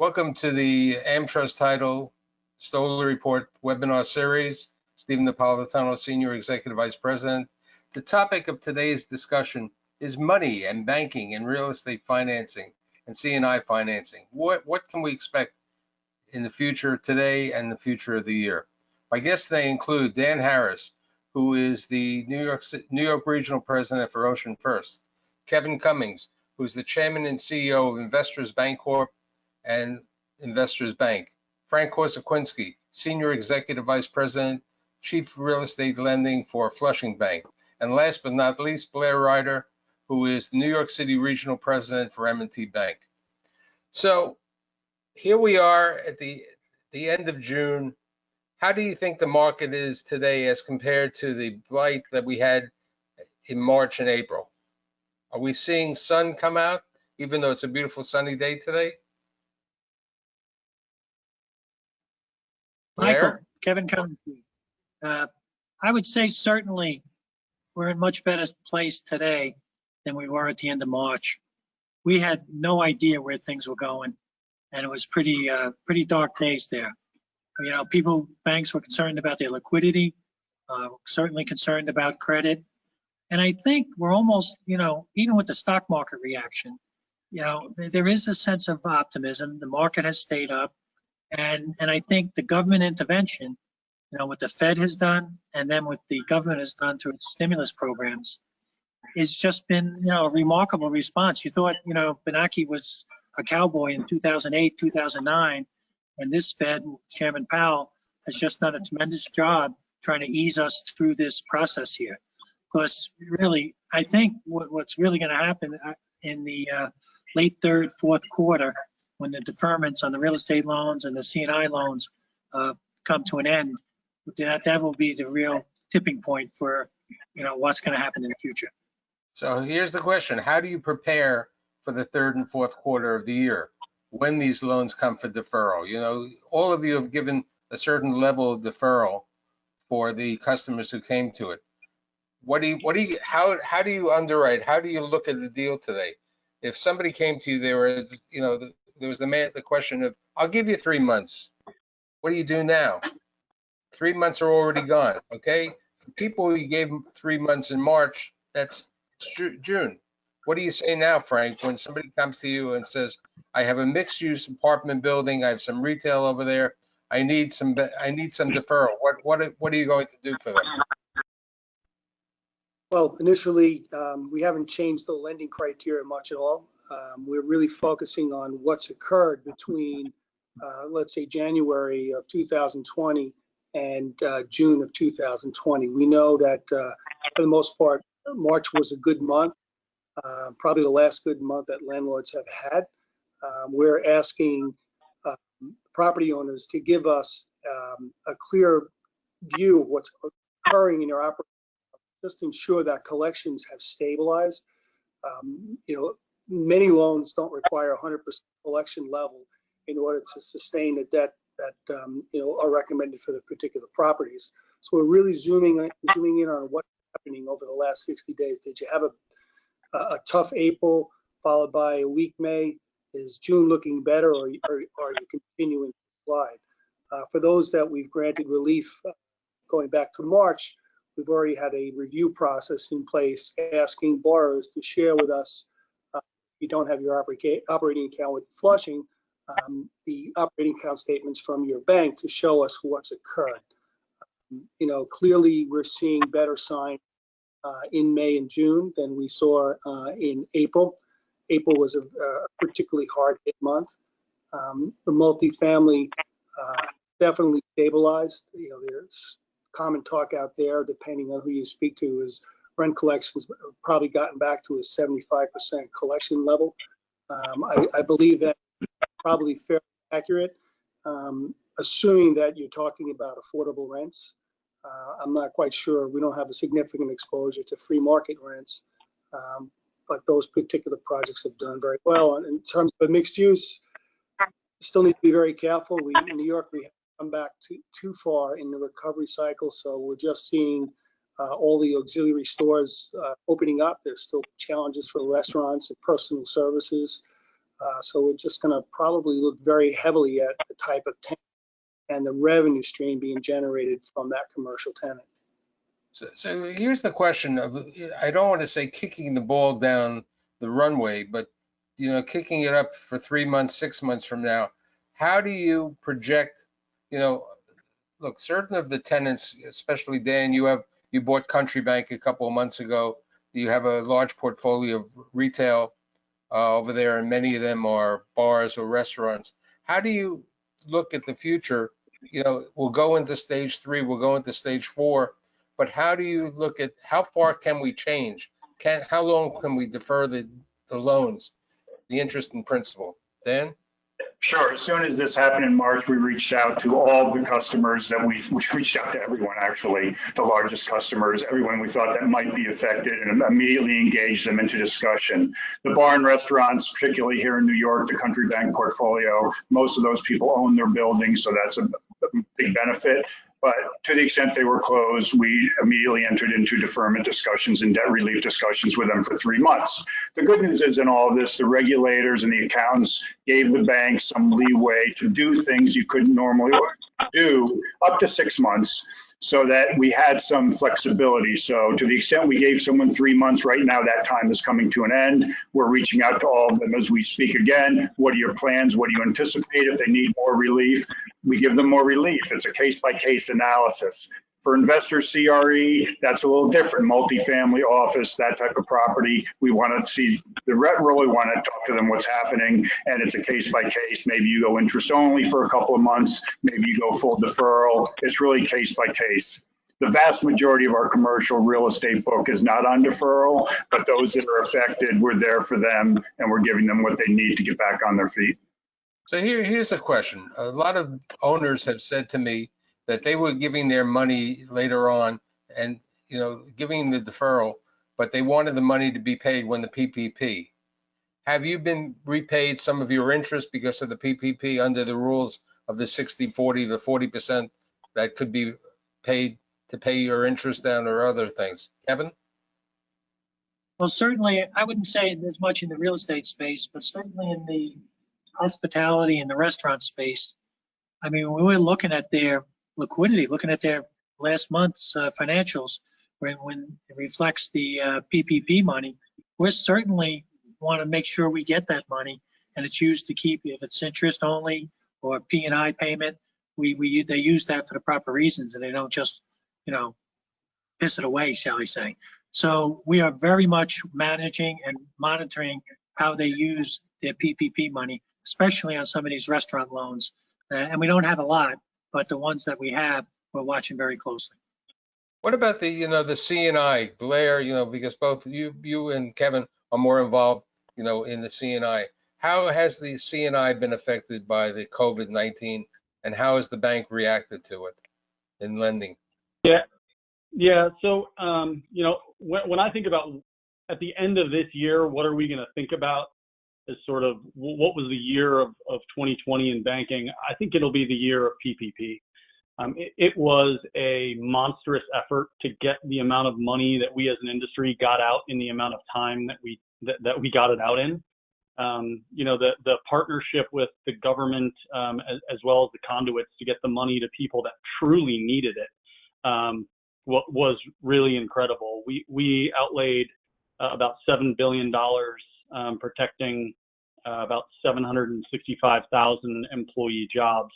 Welcome to the AmTrust Title Stoller Report webinar series. Stephen Napolitano, Senior Executive Vice President. The topic of today's discussion is money and banking and real estate financing and C&I financing. What can we expect in the future today and the future of the year? My guests today include Dan Harris, who is the New York Regional President for Ocean First, Kevin Cummings, who's the Chairman and CEO of Investors Bancorp and Investors Bank, Frank Korsakwinski, Senior Executive Vice President, Chief Real Estate Lending for Flushing Bank, and last but not least, Blair Ryder, who is the New York City Regional President for M&T Bank. So here we are at the end of June. How do you think the market is today as compared to the blight that we had in March and April? Are we seeing sun come out, even though it's a beautiful sunny day today? Michael, Kevin Cummings. I would say certainly we're in much better place today than we were at the end of March. We had no idea where things were going, and it was pretty dark days there. You know, banks were concerned about their liquidity, certainly concerned about credit. And I think we're almost, even with the stock market reaction, there is a sense of optimism. The market has stayed up. And I think the government intervention, what the Fed has done, and then what the government has done through its stimulus programs, it's just been, a remarkable response. You thought, Bernanke was a cowboy in 2008, 2009, and this Fed, Chairman Powell, has just done a tremendous job trying to ease us through this process here. Because really, I think what's really going to happen in the late third, fourth quarter, when the deferments on the real estate loans and the C&I loans come to an end, that will be the real tipping point for, what's going to happen in the future. So here's the question. How do you prepare for the third and fourth quarter of the year when these loans come for deferral? All of you have given a certain level of deferral for the customers who came to it. How do you underwrite? How do you look at the deal today? If somebody came to you, there was the question of, I'll give you 3 months. What do you do now? 3 months are already gone, okay? For people you gave them 3 months in March, that's June. What do you say now, Frank, when somebody comes to you and says, I have a mixed-use apartment building, I have some retail over there, I need some deferral. What are you going to do for them? Well, initially, we haven't changed the lending criteria much at all. We're really focusing on what's occurred between, let's say, January of 2020 and June of 2020. We know that for the most part, March was a good month, probably the last good month that landlords have had. We're asking property owners to give us a clear view of what's occurring in your operation, just to ensure that collections have stabilized. Many loans don't require 100% collection level in order to sustain the debt that are recommended for the particular properties. So we're really zooming in on what's happening over the last 60 days. Did you have a tough April followed by a weak May? Is June looking better, or are you continuing to slide? For those that we've granted relief going back to March, we've already had a review process in place asking borrowers to share with us, if you don't have your operating account with Flushing, the operating account statements from your bank to show us what's occurred. Clearly we're seeing better signs in May and June than we saw in April. April was a particularly hard hit month. The multifamily definitely stabilized. There's common talk out there, depending on who you speak to, is rent collections have probably gotten back to a 75% collection level. I believe that probably fairly accurate, assuming that you're talking about affordable rents. I'm not quite sure. We don't have a significant exposure to free market rents, but those particular projects have done very well. And in terms of mixed use, still need to be very careful. In New York, we come back too far in the recovery cycle, so we're just seeing all the auxiliary stores opening up. There's still challenges for restaurants and personal services. So we're just going to probably look very heavily at the type of tenant and the revenue stream being generated from that commercial tenant. So here's the question of, I don't want to say kicking the ball down the runway, but, kicking it up for 3 months, 6 months from now. How do you project, look, certain of the tenants, especially Dan, you bought Country Bank a couple of months ago. You have a large portfolio of retail over there, and many of them are bars or restaurants. How do you look at the future? We'll go into stage 3, we'll go into stage 4, but how do you look at how far can we change? How long can we defer the loans, the interest and principal? Dan? Sure. As soon as this happened in March, we reached out to all the customers that we reached out to everyone, actually, the largest customers, everyone we thought that might be affected, and immediately engaged them into discussion. The bar and restaurants, particularly here in New York, the Country Bank portfolio, most of those people own their buildings, so that's a big benefit. But to the extent they were closed, we immediately entered into deferment discussions and debt relief discussions with them for 3 months. The good news is in all of this, the regulators and the accountants gave the banks some leeway to do things you couldn't normally do up to 6 months, so that we had some flexibility. So to the extent we gave someone 3 months, right now that time is coming to an end. We're reaching out to all of them as we speak again. What are your plans? What do you anticipate? If they need more relief, we give them more relief. It's a case-by-case analysis. For investor CRE, that's a little different. Multifamily office, that type of property, we want to see the really want to talk to them what's happening, and it's a case by case. Maybe you go interest only for a couple of months, maybe you go full deferral. It's really case by case. The vast majority of our commercial real estate book is not on deferral, but those that are affected, we're there for them, and we're giving them what they need to get back on their feet. So here's a question. A lot of owners have said to me that they were giving their money later on and, giving the deferral, but they wanted the money to be paid when the PPP. Have you been repaid some of your interest because of the PPP under the rules of the 60-40, the 40% that could be paid to pay your interest down or other things? Kevin? Well, certainly, I wouldn't say as much in the real estate space, but certainly in the hospitality and the restaurant space. I mean, when we're looking at their liquidity, looking at their last month's financials, when it reflects the PPP money, we certainly want to make sure we get that money and it's used to keep, if it's interest only or P&I payment, they use that for the proper reasons and they don't just, piss it away, shall I say. So we are very much managing and monitoring how they use their PPP money, especially on some of these restaurant loans. And we don't have a lot, but the ones that we have, we're watching very closely. What about the C&I, Blair, because both you and Kevin are more involved, in the C&I. How has the C&I been affected by the COVID-19 and how has the bank reacted to it in lending? Yeah. So, when I think about at the end of this year, what are we going to think about as sort of what was the year of 2020 in banking? I think it'll be the year of PPP. It was a monstrous effort to get the amount of money that we as an industry got out in the amount of time that we got it out in. The partnership with the government as well as the conduits to get the money to people that truly needed it was really incredible. We outlaid about $7 billion protecting about 765,000 employee jobs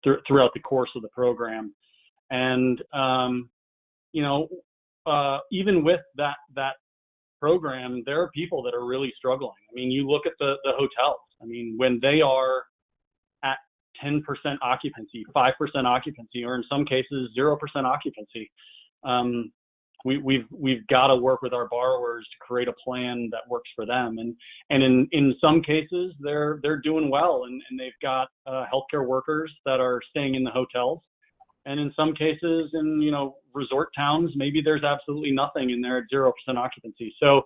throughout the course of the program. And, even with that program, there are people that are really struggling. I mean, you look at the hotels. I mean, when they are at 10% occupancy, 5% occupancy, or in some cases 0% occupancy, we've got to work with our borrowers to create a plan that works for them. And in some cases they're doing well and they've got healthcare workers that are staying in the hotels. And in some cases in, resort towns, maybe there's absolutely nothing and they're at 0% occupancy. So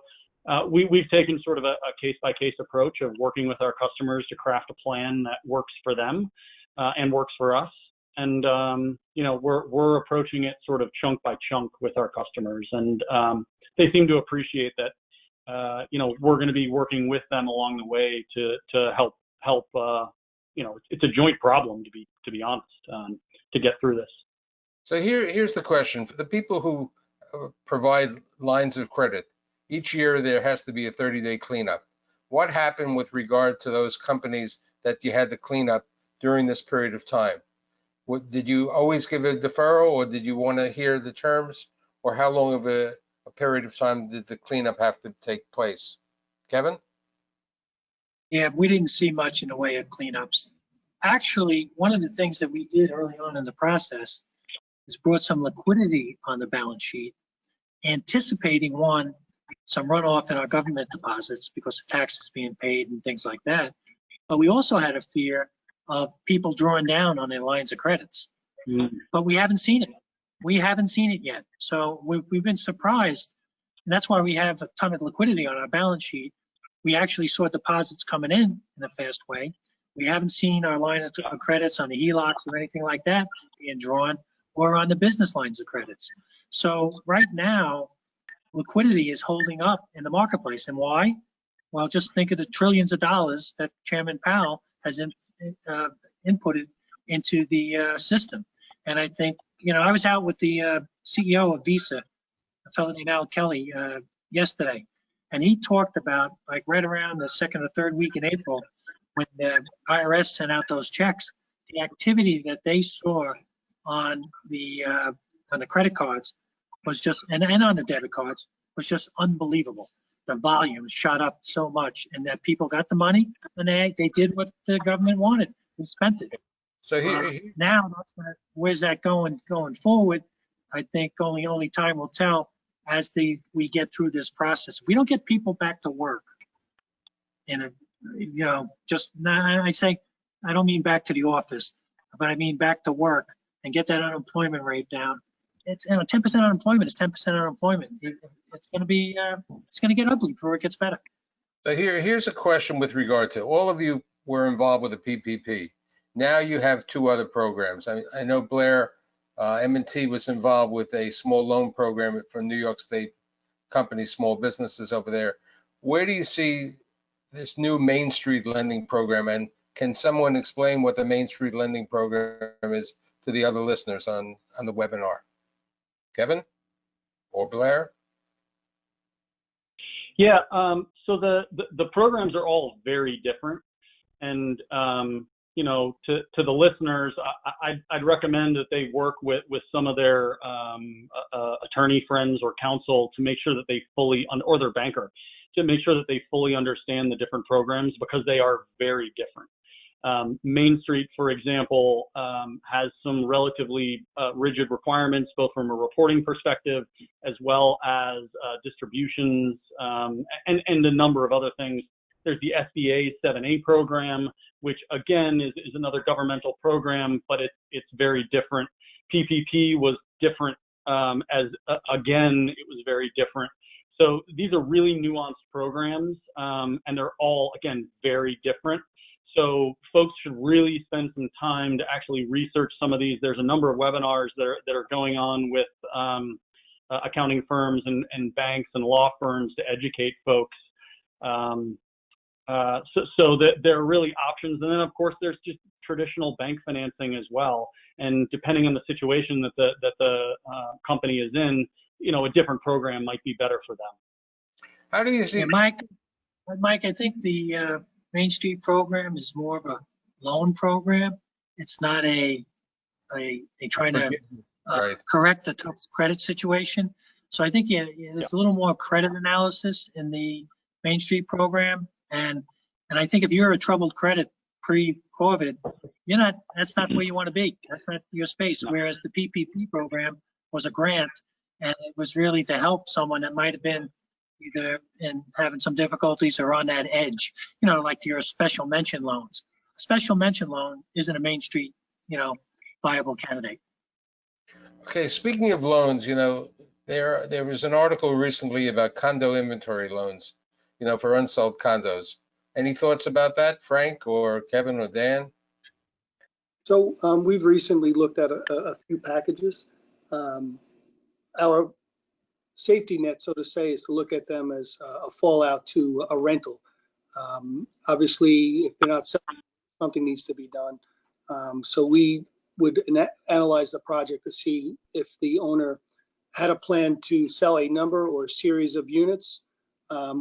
we've taken sort of a case-by-case approach of working with our customers to craft a plan that works for them and works for us. And, we're approaching it sort of chunk by chunk with our customers. And they seem to appreciate that, we're going to be working with them along the way to help. It's a joint problem, to be honest, to get through this. So here's the question. For the people who provide lines of credit, each year there has to be a 30-day cleanup. What happened with regard to those companies that you had to clean up during this period of time? Did you always give a deferral, or did you want to hear the terms? Or how long of a period of time did the cleanup have to take place? Kevin? Yeah, we didn't see much in the way of cleanups. Actually, one of the things that we did early on in the process is brought some liquidity on the balance sheet, anticipating some runoff in our government deposits because of taxes being paid and things like that. But we also had a fear of people drawing down on their lines of credits. But we haven't seen it. We haven't seen it yet. So we've been surprised. And that's why we have a ton of liquidity on our balance sheet. We actually saw deposits coming in a fast way. We haven't seen our line of credits on the HELOCs or anything like that being drawn, or on the business lines of credits. So right now, liquidity is holding up in the marketplace. And why? Well, just think of the trillions of dollars that Chairman Powell has inputted into the system. And I think, I was out with the CEO of Visa, a fellow named Al Kelly, yesterday, and he talked about, like, right around the second or third week in April, when the IRS sent out those checks, the activity that they saw on the credit cards was just, and on the debit cards, was just unbelievable. The volume shot up so much, and that people got the money, and they did what the government wanted and spent it. So Now, where's that going forward? I think only time will tell as we get through this process. If we don't get people back to work, and I don't mean back to the office, but I mean back to work, and get that unemployment rate down. It's 10% unemployment is 10% unemployment. It's going to get ugly before it gets better. So here's a question with regard to all of you were involved with the PPP. Now you have two other programs. I know Blair, M&T was involved with a small loan program for New York State companies, small businesses over there. Where do you see this new Main Street lending program? And can someone explain what the Main Street lending program is to the other listeners on the webinar? Kevin or Blair? Yeah, so the programs are all very different. And, to the listeners, I'd recommend that they work with some of their attorney friends or counsel to make sure that they or their banker, to make sure that they fully understand the different programs, because they are very different. Main Street, for example, has some relatively rigid requirements, both from a reporting perspective as well as distributions and a number of other things. There's the SBA 7A program, which again is another governmental program, but it's very different. PPP was different, again, it was very different. So these are really nuanced programs, and they're all, again, very different. So folks should really spend some time to actually research some of these. There's a number of webinars that are going on with accounting firms and banks and law firms to educate folks. So that there are really options. And then, of course, there's just traditional bank financing as well. And depending on the situation that the company is in, a different program might be better for them. How do you see? Yeah, Mike, I think the Main Street program is more of a loan program. It's not a trying to correct a tough credit situation. So I think there's a little more credit analysis in the Main Street program. And I think if you're a troubled credit pre-COVID, that's not where you want to be. That's not your space. Whereas the PPP program was a grant, and it was really to help someone that might have been either in having some difficulties or on that edge, like your special mention loans. A special mention loan isn't a Main Street, viable candidate. Okay, speaking of loans, there was an article recently about condo inventory loans, for unsold condos. Any thoughts about that, Frank or Kevin or Dan? So we've recently looked at a few packages. Our safety net, so to say, is to look at them as a fallout to a rental. Obviously, if they're not selling, something needs to be done. So we would analyze the project to see if the owner had a plan to sell a number or a series of units.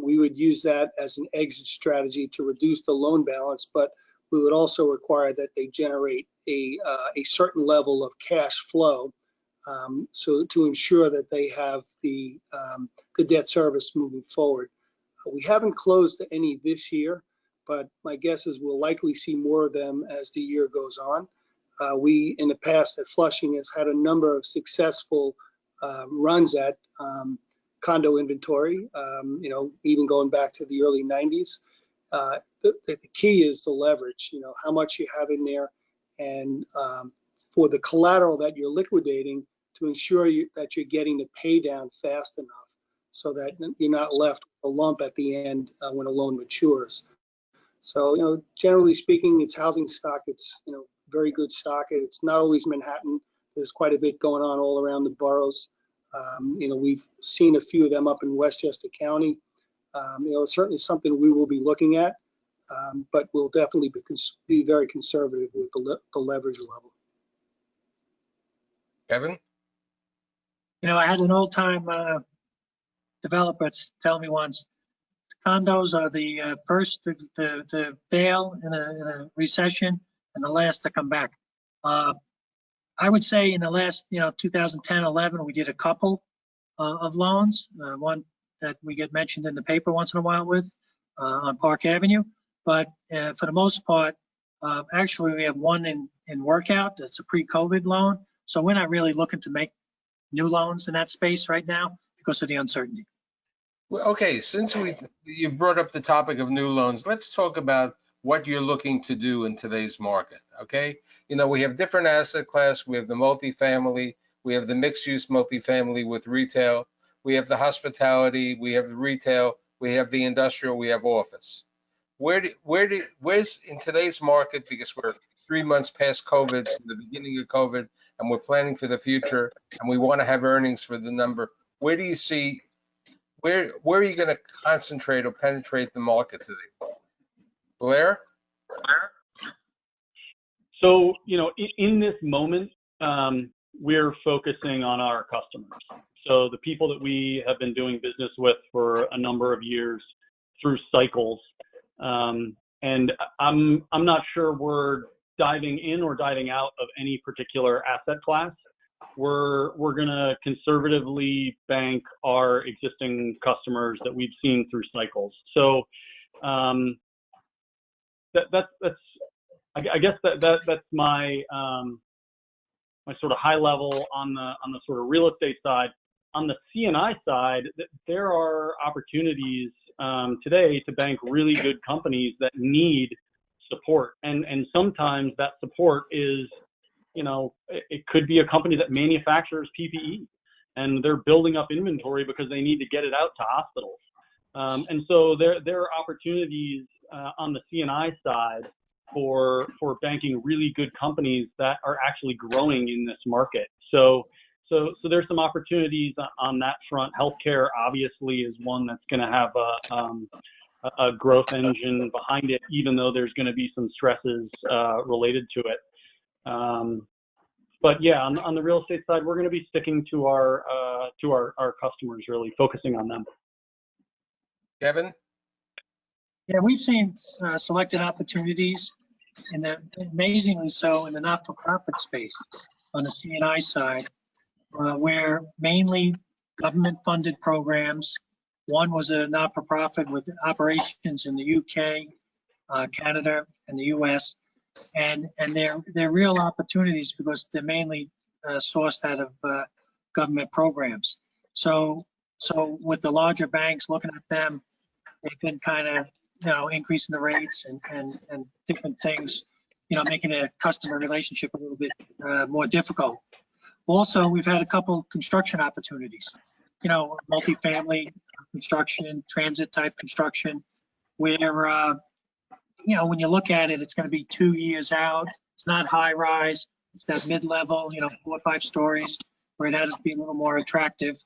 We would use that as an exit strategy to reduce the loan balance, but we would also require that they generate a certain level of cash flow, so to ensure that they have the debt service moving forward. We haven't closed any this year, but my guess is we'll likely see more of them as the year goes on. We, in the past at Flushing, has had a number of successful runs at condo inventory, even going back to the early 90s. The key is the leverage, how much you have in there, and for the collateral that you're liquidating, to ensure that you're getting the pay down fast enough so that you're not left with a lump at the end when a loan matures. So, generally speaking, it's housing stock. It's, very good stock. It's not always Manhattan. There's quite a bit going on all around the boroughs. We've seen a few of them up in Westchester County. It's certainly something we will be looking at, but we'll definitely be very conservative with the leverage level. Kevin? I had an old-time developer tell me once, condos are the first to fail in a recession and the last to come back. I would say in the last, 2010, 11, we did a couple of loans, one that we get mentioned in the paper once in a while with on Park Avenue. But for the most part, actually we have one in workout. That's a pre-COVID loan. So we're not really looking to make new loans in that space right now because of the uncertainty. Well, okay, since you brought up the topic of new loans, let's talk about what you're looking to do in today's market, okay? We have different asset class. We have the multifamily, we have the mixed-use multifamily with retail, we have the hospitality, we have retail, we have the industrial, we have office. Where's in today's market, because we're 3 months past COVID, the beginning of COVID, and we're planning for the future, and we want to have earnings for the number, where do you see, where are you going to concentrate or penetrate the market today? Blair? So, in this moment, we're focusing on our customers. So the people that we have been doing business with for a number of years through cycles. And I'm not sure we're diving in or diving out of any particular asset class. We're going to conservatively bank our existing customers that we've seen through cycles. So I guess that's my my sort of high level on the sort of real estate side. On the C&I side, there are opportunities today to bank really good companies that need support, and sometimes that support is, it could be a company that manufactures PPE and they're building up inventory because they need to get it out to hospitals. And so there are opportunities on the C&I side for banking really good companies that are actually growing in this market. So there's some opportunities on that front. Healthcare obviously is one that's going to have a growth engine behind it, even though there's going to be some stresses related to it. But yeah, on the real estate side, we're going to be sticking to our customers, really focusing on them. Kevin? Yeah, we've seen selected opportunities, and amazingly so in the not-for-profit space on the C&I side, where mainly government-funded programs. One was a not-for-profit with operations in the UK, Canada, and the US, and they're real opportunities because they're mainly sourced out of government programs. So with the larger banks looking at them, they've been kind of increasing the rates and different things, making a customer relationship a little bit more difficult. Also, we've had a couple construction opportunities, multifamily construction, transit type construction, where, when you look at it, it's going to be 2 years out. It's not high rise. It's that mid-level, 4 or 5 stories, where it has to be a little more attractive.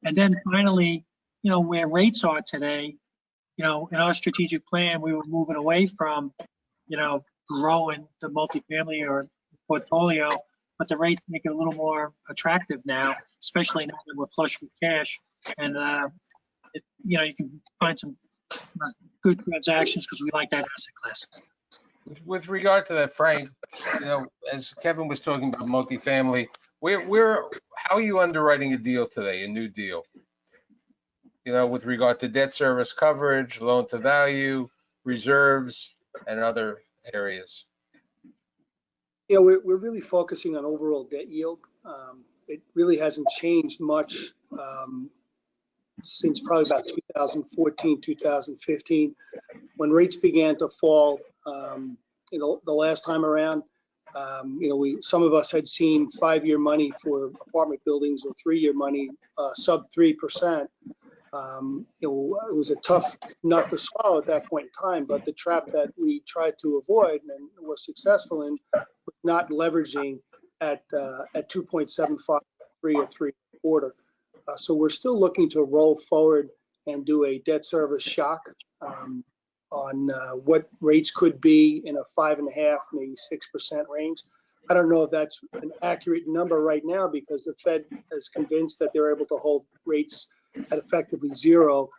And then finally, where rates are today, in our strategic plan, we were moving away from, growing the multifamily or portfolio, but the rates make it a little more attractive now, especially now that we're flush with cash. And, you can find some good transactions because we like that asset class. With regard to that, Frank, as Kevin was talking about multifamily, how are you underwriting a deal today, a new deal? With regard to debt service coverage, loan to value, reserves, and other areas. We're really focusing on overall debt yield. It really hasn't changed much since probably about 2014, 2015, when rates began to fall. The last time around, some of us had seen 5-year money for apartment buildings or 3-year money sub 3%. It was a tough nut to swallow at that point in time, but the trap that we tried to avoid and were successful in was not leveraging at 2.75, 3 or 3.25. So we're still looking to roll forward and do a debt service shock on what rates could be in a 5.5, maybe 6% range. I don't know if that's an accurate number right now because the Fed is convinced that they're able to hold rates at effectively zero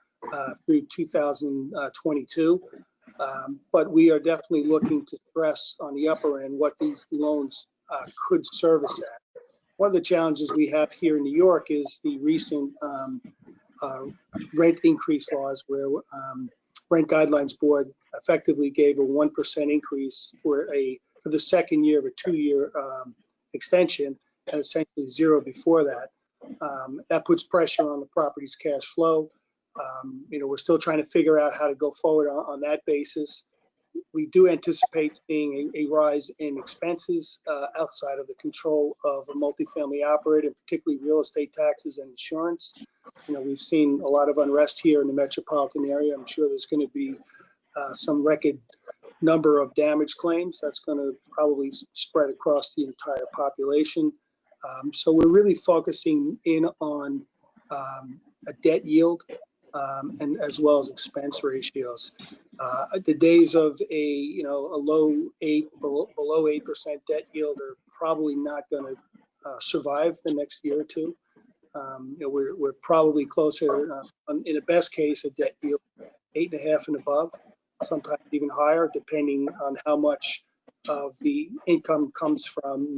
through 2022. But we are definitely looking to stress on the upper end what these loans could service at. One of the challenges we have here in New York is the recent rent increase laws where Rent Guidelines Board effectively gave a 1% increase for the second year of a 2-year extension and essentially zero before that. That puts pressure on the property's cash flow. We're still trying to figure out how to go forward on that basis. We do anticipate seeing a rise in expenses outside of the control of a multifamily operator, particularly real estate taxes and insurance. We've seen a lot of unrest here in the metropolitan area. I'm sure there's going to be some record number of damage claims that's going to probably spread across the entire population. So we're really focusing in on a debt yield and as well as expense ratios. The days of a low 8, below 8% debt yield are probably not going to survive the next year or two. We're probably closer, in the best case, a debt yield 8.5 and above, sometimes even higher, depending on how much of the income comes from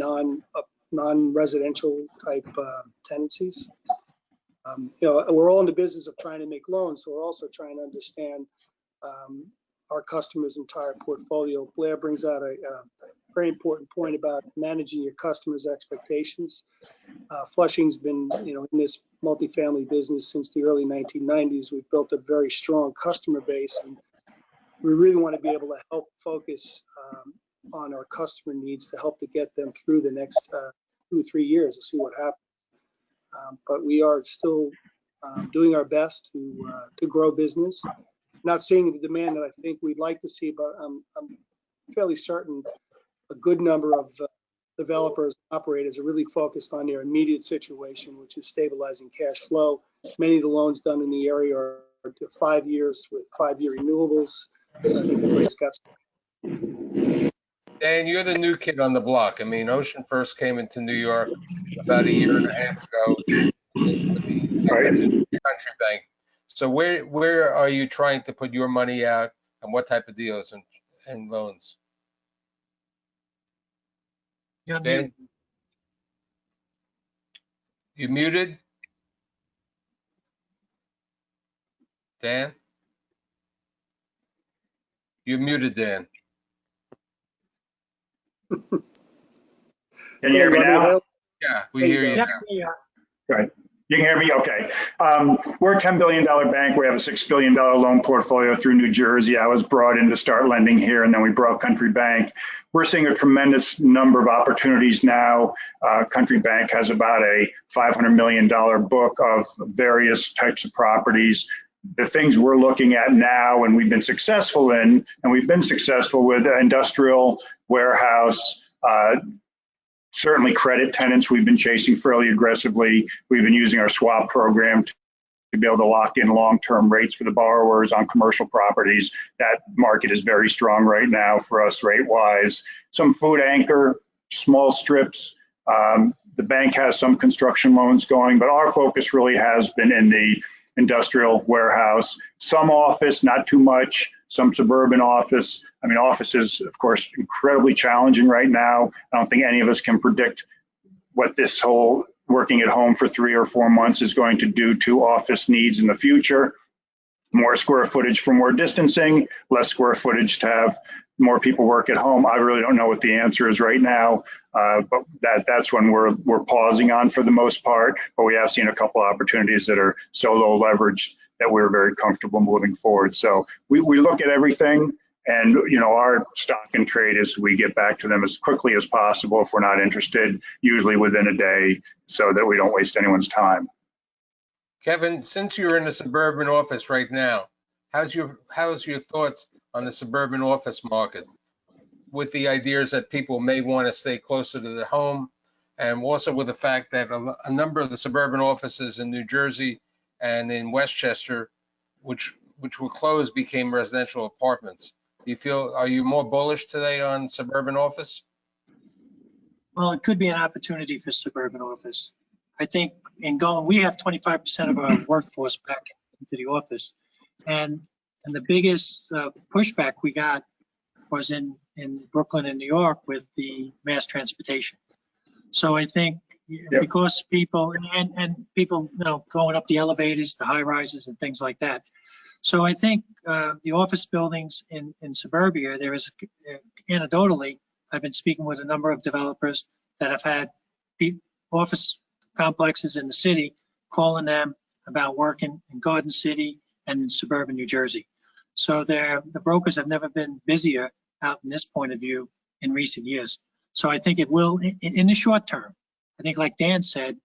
non-residential type tenancies. We're all in the business of trying to make loans, so we're also trying to understand our customers' entire portfolio. Blair brings out a very important point about managing your customers' expectations. Flushing's been, in this multifamily business since the early 1990s. We've built a very strong customer base, and we really want to be able to help focus on our customer needs to help to get them through the next 2 or 3 years to see what happens. But we are still doing our best to grow business. Not seeing the demand that I think we'd like to see, but I'm fairly certain a good number of developers, operators are really focused on their immediate situation, which is stabilizing cash flow. Many of the loans done in the area are to 5 years with 5-year renewables. So I think everybody's got some. Dan, you're the new kid on the block. I mean, Ocean first came into New York about 1.5 years ago with the Country Bank. So where are you trying to put your money out, and what type of deals and loans? Dan, you muted? Dan? You're muted, Dan. Can you hear me now? Yeah, we hear you now. Right. You can hear me? Okay. We're a $10 billion bank. We have a $6 billion loan portfolio through New Jersey. I was brought in to start lending here, and then we brought Country Bank. We're seeing a tremendous number of opportunities now. Country Bank has about a $500 million book of various types of properties. The things we're looking at now and we've been successful in, and we've been successful with industrial, warehouse, Certainly credit tenants we've been chasing fairly aggressively. We've been using our swap program to be able to lock in long-term rates for the borrowers on commercial properties. That market is very strong right now for us rate-wise. Some food anchor, small strips. The bank has some construction loans going, but our focus really has been in the industrial warehouse, some office, not too much, some suburban office. I mean, office is, of course, incredibly challenging right now. I don't think any of us can predict what this whole working at home for 3 or 4 months is going to do to office needs in the future. More square footage for more distancing, less square footage to have more people work at home. I really don't know what the answer is right now, but that's when we're pausing on for the most part. But we have seen a couple opportunities that are so low leveraged that we're very comfortable moving forward. So we look at everything, and our stock and trade is we get back to them as quickly as possible if we're not interested, usually within a day, so that we don't waste anyone's time. Kevin, since you're in the suburban office right now, how's your thoughts on the suburban office market, with the ideas that people may want to stay closer to the home, and also with the fact that a number of the suburban offices in New Jersey and in Westchester, which were closed, became residential apartments? Are you more bullish today on suburban office? Well, it could be an opportunity for suburban office. I think we have 25% of our workforce back into the office. And the biggest pushback we got was in Brooklyn and New York with the mass transportation. So I think because people and people, going up the elevators, the high rises and things like that. So I think the office buildings in suburbia, there is anecdotally, I've been speaking with a number of developers that have had office complexes in the city calling them about working in Garden City and in suburban New Jersey. So the brokers have never been busier out in this point of view in recent years. So I think it will, in the short term, I think like Dan said,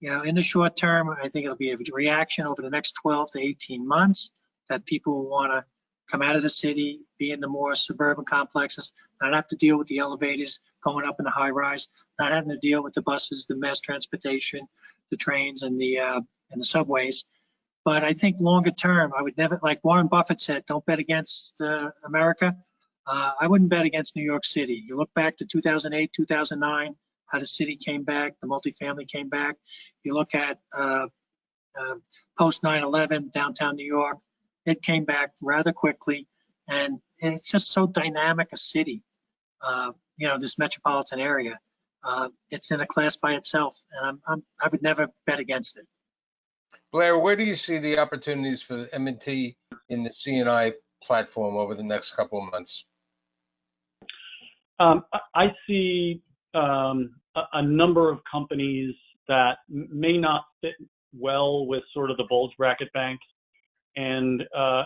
in the short term, I think it'll be a reaction over the next 12 to 18 months that people will want to come out of the city, be in the more suburban complexes, not have to deal with the elevators going up in the high rise, not having to deal with the buses, the mass transportation, the trains and the subways. But I think longer term, I would never, like Warren Buffett said, don't bet against America. I wouldn't bet against New York City. You look back to 2008, 2009, how the city came back, the multifamily came back. You look at post 9/11, downtown New York, it came back rather quickly, and it's just so dynamic a city. This metropolitan area, it's in a class by itself, and I would never bet against it. Blair, where do you see the opportunities for M&T in the C&I platform over the next couple of months? I see a number of companies that may not fit well with sort of the bulge bracket banks, and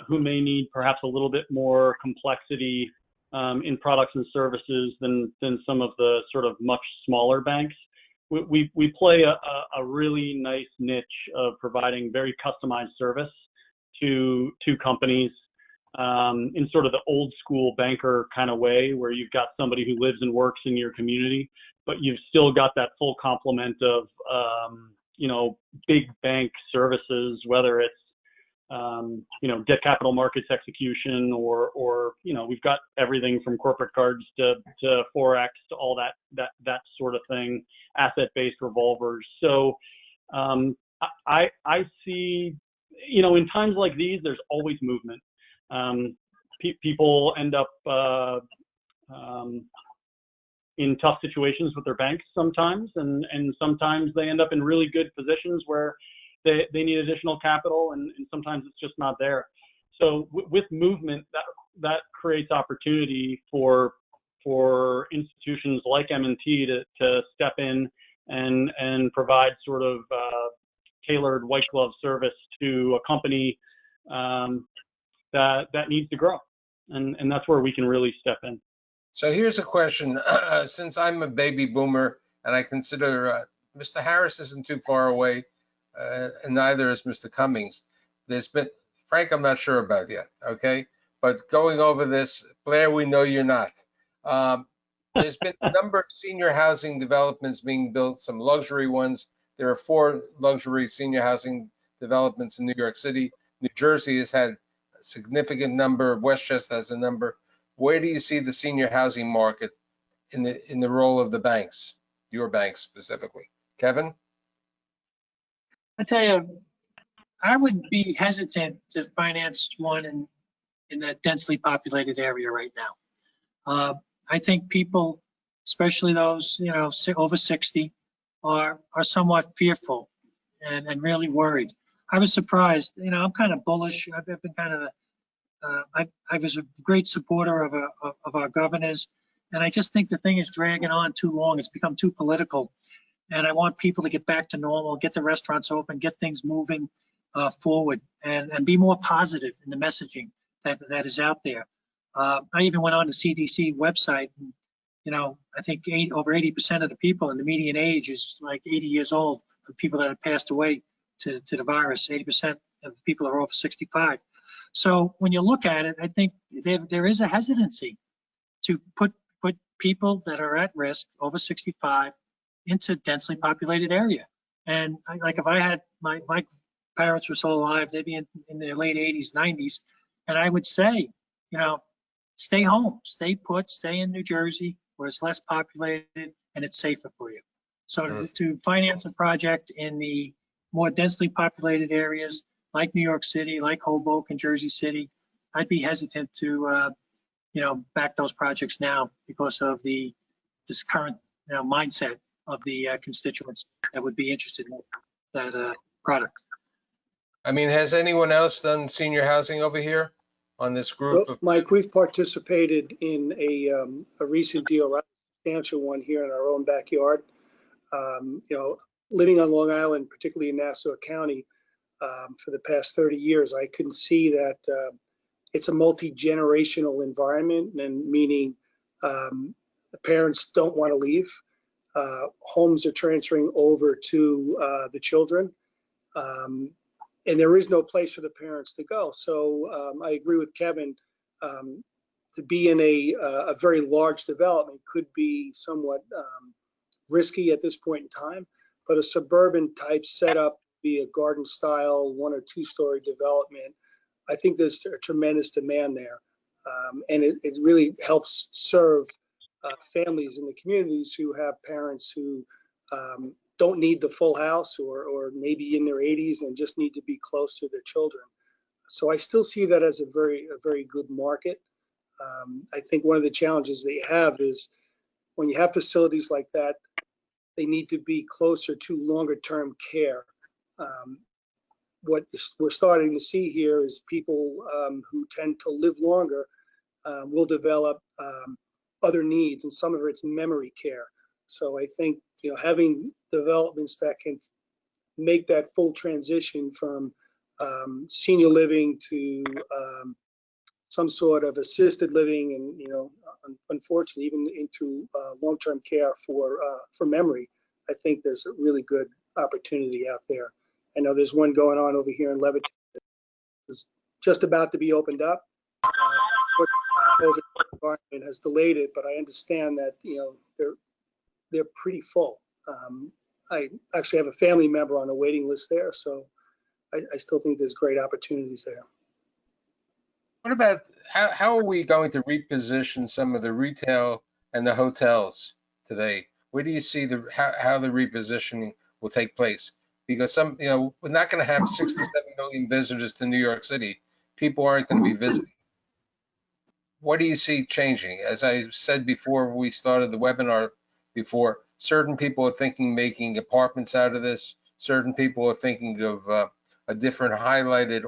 who may need perhaps a little bit more complexity in products and services than some of the sort of much smaller banks. We play a really nice niche of providing very customized service to companies in sort of the old school banker kind of way, where you've got somebody who lives and works in your community, but you've still got that full complement of big bank services, whether it's debt capital markets execution or we've got everything from corporate cards to Forex to all that sort of thing, asset-based revolvers. So I see, in times like these, there's always movement. People end up in tough situations with their banks sometimes, and sometimes they end up in really good positions where they need additional capital, and sometimes it's just not there. So with movement, that creates opportunity for institutions like M&T to step in and provide sort of tailored white glove service to a company that needs to grow, and that's where we can really step in. So here's a question. Since I'm a baby boomer, and I consider Mr. Harris isn't too far away, and neither is Mr. Cummings. There's been, Frank, I'm not sure about yet, okay? But going over this, Blair, we know you're not. there's been a number of senior housing developments being built, some luxury ones. There are 4 luxury senior housing developments in New York City. New Jersey has had a significant number. Westchester has a number. Where do you see the senior housing market in the role of the banks, your banks specifically? Kevin? I tell you, I would be hesitant to finance one in that densely populated area right now. I think people, especially those, over 60, are somewhat fearful and really worried. I was surprised. I'm kind of bullish. I've been kind of, I was a great supporter of our governors, and I just think the thing is dragging on too long. It's become too political, and I want people to get back to normal, get the restaurants open, get things moving forward, and be more positive in the messaging that is out there. I even went on the CDC website, and I think over 80% of the people in the median age is like 80 years old. The people that have passed away to the virus, 80% of the people are over 65. So when you look at it, I think there is a hesitancy to put people that are at risk over 65 into densely populated area. And like if I had my parents were still alive, they'd be in their late 80s, 90s, and I would say, stay home, stay put, stay in New Jersey where it's less populated and it's safer for you. So to finance a project in the more densely populated areas like New York City, like Hoboken, Jersey City, I'd be hesitant to back those projects now because of this current mindset of the constituents that would be interested in that product. Oh, Has anyone else done senior housing over here on this group? Mike, we've participated in a recent deal, right, substantial one here in our own backyard. Living on Long Island, particularly in Nassau County, for the past 30 years, I can see that it's a multi-generational environment, and meaning the parents don't want to leave. Homes are transferring over to the children, and there is no place for the parents to go. So I agree with Kevin. To be in a very large development could be somewhat risky at this point in time, but a suburban type setup, be a garden style 1 or 2 story development, I think there's a tremendous demand there. And it really helps serve families in the communities who have parents who don't need the full house or maybe in their 80s and just need to be close to their children. So I still see that as a very good market. I think one of the challenges they have is when you have facilities like that, they need to be closer to longer term care. What we're starting to see here is people who tend to live longer will develop other needs, and some of it's memory care. So I think having developments that can make that full transition from senior living to some sort of assisted living, and unfortunately even through long-term care for memory, I think there's a really good opportunity out there. I know there's one going on over here in Leviton. It's just about to be opened up. COVID environment has delayed it, but I understand that they're pretty full. I actually have a family member on a waiting list there, so I still think there's great opportunities there. What about how are we going to reposition some of the retail and the hotels today? Where do you see how the repositioning will take place? Because we're not going to have 6 to 7 million visitors to New York City. People aren't going to be visiting. What do you see changing? As I said before, we started the webinar before, certain people are thinking making apartments out of this. Certain people are thinking of a different highlighted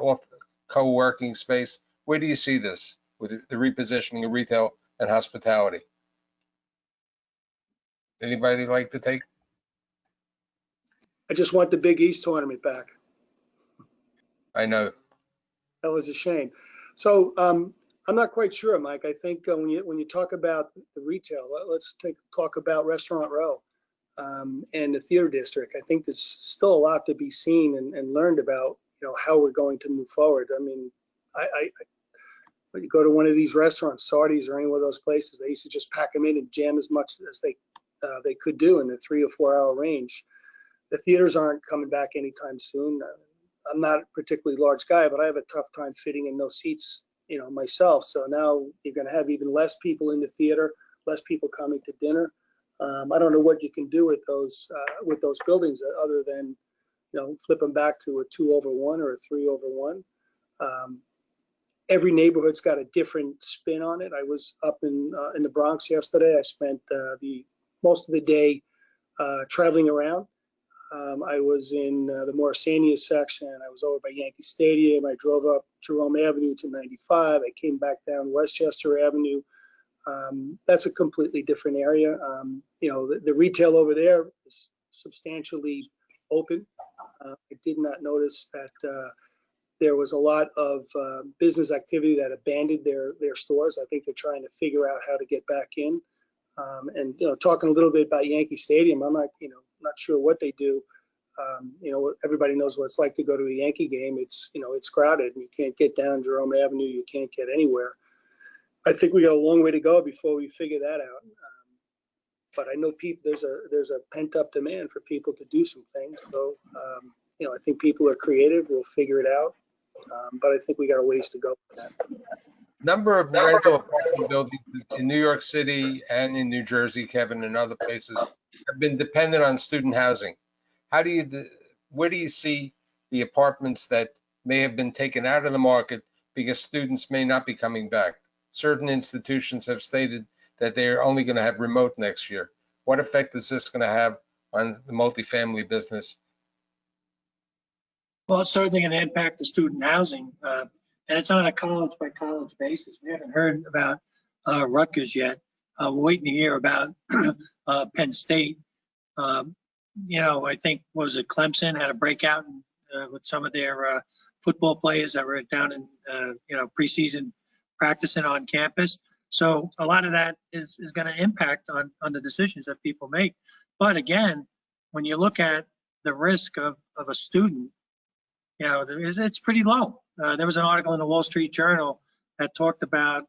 co-working space. Where do you see this with the repositioning of retail and hospitality? Anybody like to take? I just want the Big East tournament back. I know. That was a shame. So I'm not quite sure, Mike. I think when you talk about the retail, let's talk about Restaurant Row and the theater district. I think there's still a lot to be seen and learned about how we're going to move forward. But you go to one of these restaurants, Sardi's or any one of those places, they used to just pack them in and jam as much as they could do in a 3 or 4 hour range. The theaters aren't coming back anytime soon. I'm not a particularly large guy, but I have a tough time fitting in those seats, myself. So now you're going to have even less people in the theater, less people coming to dinner. I don't know what you can do with those buildings other than, flip them back to a 2/1 or a 3/1. Every neighborhood's got a different spin on it. I was up in the Bronx yesterday. I spent most of the day traveling around. I was in the Morrisania section. I was over by Yankee Stadium. I drove up Jerome Avenue to 95. I came back down Westchester Avenue. That's a completely different area. The retail over there is substantially open. I did not notice that there was a lot of business activity that abandoned their stores. I think they're trying to figure out how to get back in. And talking a little bit about Yankee Stadium, I'm not sure what they do. Everybody knows what it's like to go to a Yankee game. It's crowded, and you can't get down Jerome Avenue. You can't get anywhere. I think we got a long way to go before we figure that out. But I know there's a pent up demand for people to do some things. So I think people are creative. We'll figure it out. But I think we got a ways to go with that. Number of rental apartment buildings in New York City and in New Jersey, Kevin, and other places have been dependent on student housing. Where do you see the apartments that may have been taken out of the market because students may not be coming back? Certain institutions have stated that they're only going to have remote next year. What effect is this going to have on the multifamily business? Well, it's certainly going to impact the student housing, and it's on a college by college basis. We haven't heard about Rutgers yet. We're waiting to hear about Penn State. I think, was it Clemson had a breakout with some of their football players that were down in, preseason practicing on campus. So a lot of that is going to impact on the decisions that people make. But again, when you look at the risk of a student, it's pretty low. There was an article in the Wall Street Journal that talked about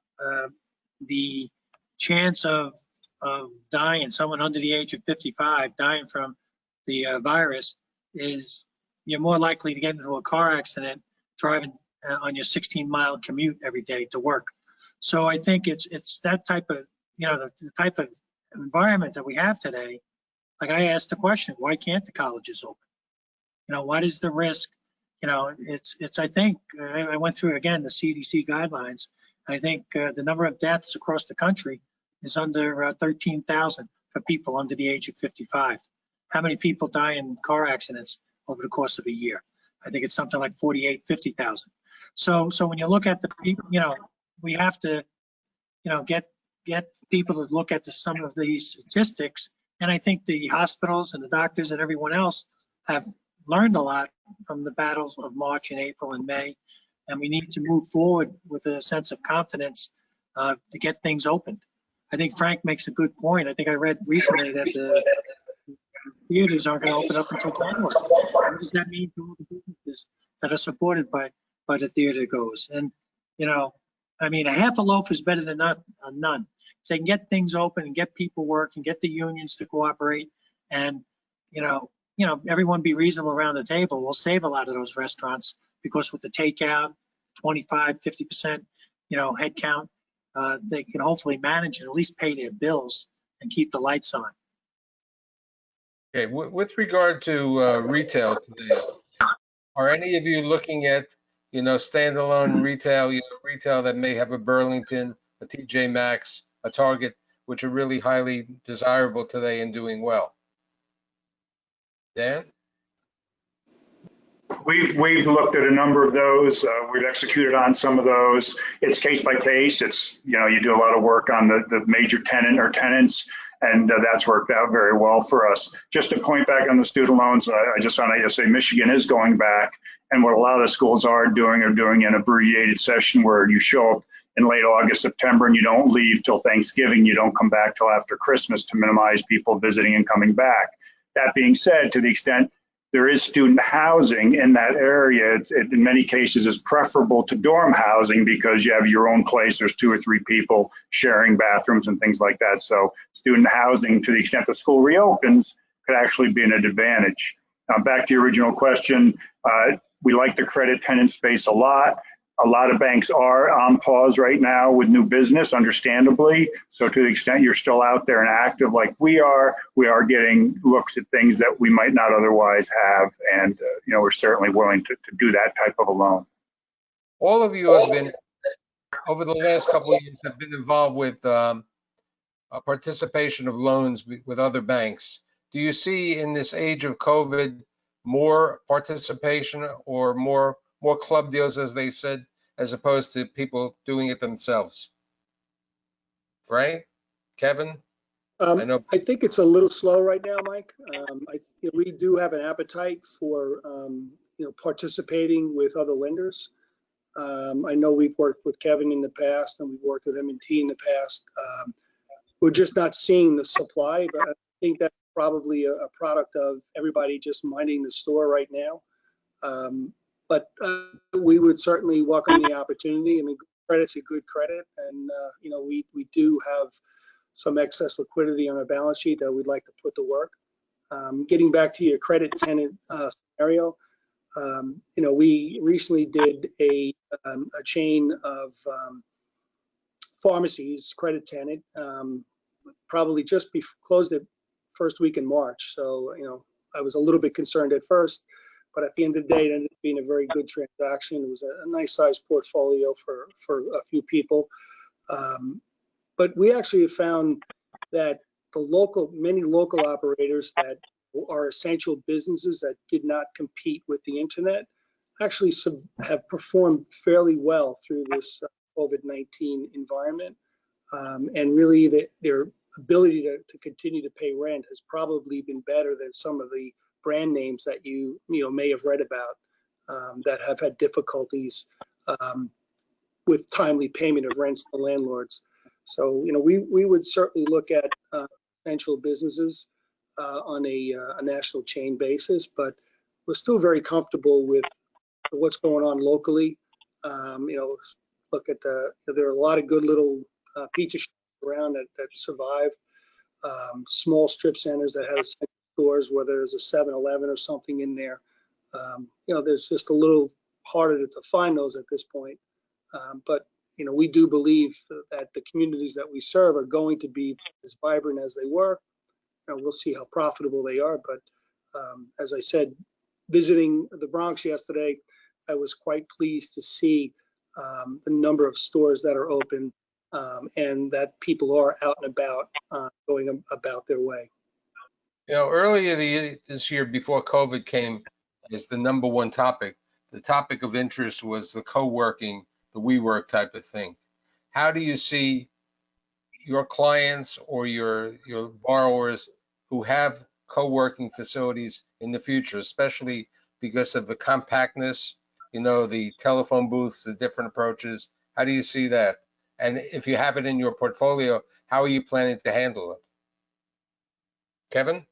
the chance of dying, someone under the age of 55 dying from the virus, is you're more likely to get into a car accident driving on your 16-mile commute every day to work. So I think it's that type of, the type of environment that we have today. Like I asked the question, why can't the colleges open? What is the risk? I think I went through again the CDC guidelines. I think the number of deaths across the country is under 13,000 for people under the age of 55. How many people die in car accidents over the course of a year? I think it's something like 50,000. So when you look at the people, we have to, get people to look at some of these statistics. And I think the hospitals and the doctors and everyone else have learned a lot from the battles of March and April and May, and we need to move forward with a sense of confidence to get things opened. I think Frank makes a good point. I think I read recently that the theaters aren't going to open up until January. What does that mean to all the businesses that are supported by the theater goers? And a half a loaf is better than none. If they can get things open and get people working, get the unions to cooperate, and everyone be reasonable around the table, we'll save a lot of those restaurants, because with the takeout, 25, 50%, head count, they can hopefully manage and at least pay their bills and keep the lights on. Okay, with regard to retail today, are any of you looking at, standalone retail, retail that may have a Burlington, a TJ Maxx, a Target, which are really highly desirable today and doing well? Dan? We've looked at a number of those. We've executed on some of those. It's case by case. It's, you do a lot of work on the major tenant or tenants, and that's worked out very well for us. Just to point back on the student loans, I just found out yesterday Michigan is going back, and what a lot of the schools are doing an abbreviated session where you show up in late August, September, and you don't leave till Thanksgiving. You don't come back till after Christmas to minimize people visiting and coming back. That being said, to the extent there is student housing in that area. It in many cases is preferable to dorm housing because you have your own place. There's 2 or 3 people sharing bathrooms and things like that. So student housing, to the extent the school reopens, could actually be an advantage. Back to your original question, we like the credit tenant space a lot. A lot of banks are on pause right now with new business, understandably. So to the extent you're still out there and active like we are getting looks at things that we might not otherwise have. And, we're certainly willing to do that type of a loan. All of you have been, over the last couple of years, have been involved with a participation of loans with other banks. Do you see in this age of COVID more participation or more club deals, as they said, as opposed to people doing it themselves? Frank, Kevin? I know. I think it's a little slow right now, Mike. We do have an appetite for, participating with other lenders. I know we've worked with Kevin in the past and we've worked with M&T in the past. We're just not seeing the supply, but I think that's probably a product of everybody just minding the store right now. But we would certainly welcome the opportunity. I mean, credit's a good credit, and we do have some excess liquidity on our balance sheet that we'd like to put to work. Getting back to your credit tenant scenario, we recently did a chain of pharmacies, credit tenant, probably just closed it first week in March. So, I was a little bit concerned at first, but at the end of the day, it ended up being a very good transaction. It was a nice sized portfolio for a few people. But we actually have found that many local operators that are essential businesses that did not compete with the internet actually have performed fairly well through this COVID-19 environment. And really their ability to continue to pay rent has probably been better than some of the brand names that you may have read about that have had difficulties with timely payment of rents to landlords. So, we would certainly look at essential businesses on a national chain basis, but we're still very comfortable with what's going on locally. Look at there are a lot of good little pizza shops around that survive, small strip centers that have stores, whether there's a 7-Eleven or something in there. There's just a little harder to find those at this point. But we do believe that the communities that we serve are going to be as vibrant as they were. We'll see how profitable they are. But as I said, visiting the Bronx yesterday, I was quite pleased to see the number of stores that are open and that people are out and about going about their way. Earlier this year, before COVID came as the number one topic, the topic of interest was the co-working, the WeWork type of thing. How do you see your clients or your borrowers who have co-working facilities in the future, especially because of the compactness, the telephone booths, the different approaches? How do you see that? And if you have it in your portfolio, how are you planning to handle it? Kevin?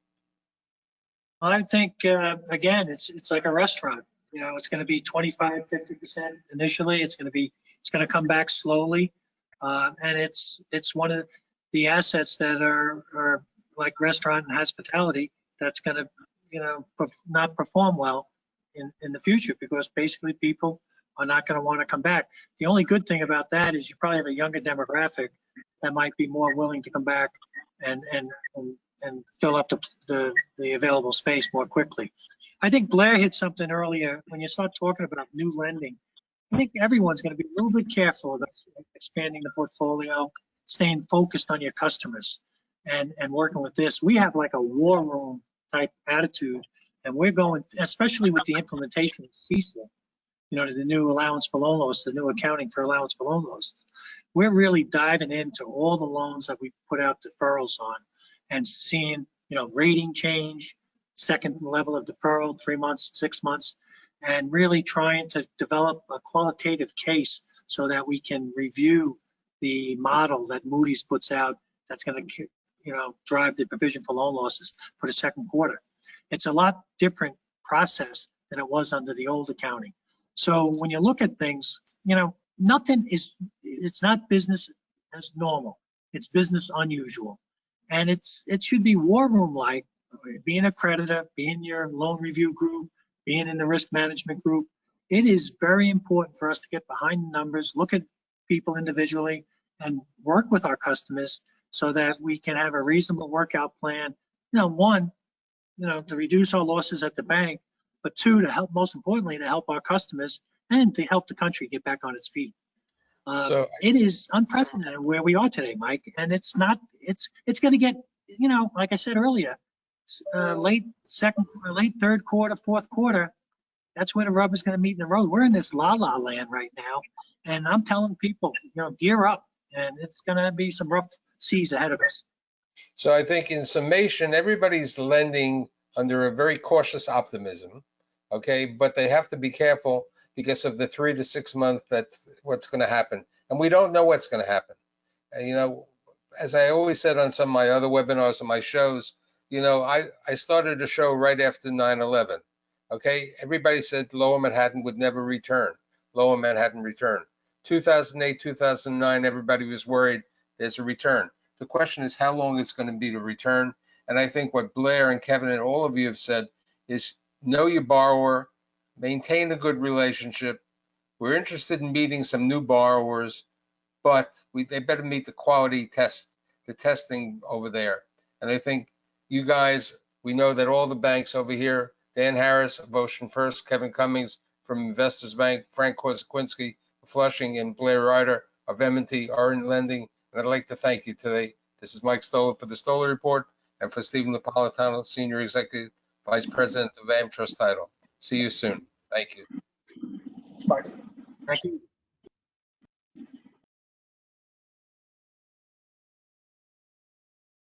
I think, again, it's like a restaurant. It's going to be 25, 50% initially. It's going to come back slowly. And it's one of the assets that are like restaurant and hospitality that's going to, not perform well in the future, because basically people are not going to want to come back. The only good thing about that is you probably have a younger demographic that might be more willing to come back and fill up the available space more quickly. I think Blair hit something earlier. When you start talking about new lending, I think everyone's going to be a little bit careful about expanding the portfolio, staying focused on your customers, and working with this. We have like a war room type attitude, and we're going, especially with the implementation of CECL, the new allowance for loan loss, the new accounting for allowance for loan loss. We're really diving into all the loans that we put out deferrals on and seeing, rating change, second level of deferral, 3 months, 6 months, and really trying to develop a qualitative case so that we can review the model that Moody's puts out that's going to, drive the provision for loan losses for the second quarter. It's a lot different process than it was under the old accounting. So when you look at things, nothing is, it's not business as normal. It's business unusual. And it should be war room like, being a creditor, being your loan review group, being in the risk management group. It is very important for us to get behind the numbers, look at people individually, and work with our customers so that we can have a reasonable workout plan. One, to reduce our losses at the bank, but two, to help, most importantly, to help our customers and to help the country get back on its feet. It is unprecedented where we are today, Mike, and it's going to get, like I said earlier, late third quarter, fourth quarter, that's where the rubber's going to meet in the road. We're in this la-la land right now, and I'm telling people, gear up, and it's going to be some rough seas ahead of us. So I think in summation, everybody's lending under a very cautious optimism, okay? But they have to be careful because of the 3 to 6 months, that's what's going to happen. And we don't know what's going to happen. As I always said on some of my other webinars and my shows, I started a show right after 9/11. Okay, everybody said Lower Manhattan would never return. Lower Manhattan returned. 2008, 2009, everybody was worried there's a return. The question is how long it's going to be to return. And I think what Blair and Kevin and all of you have said is know your borrower, maintain a good relationship. We're interested in meeting some new borrowers, but they better meet the quality test, the testing over there. And I think you guys, we know that all the banks over here, Dan Harris of Ocean First, Kevin Cummings from Investors Bank, Frank Korzakwinski of Flushing, and Blair Ryder of M&T are in lending. And I'd like to thank you today. This is Mike Stoller for the Stoller Report and for Stephen Napolitano, Senior Executive Vice President of AmTrust Title. See you soon. Thank you. Bye. Thank you.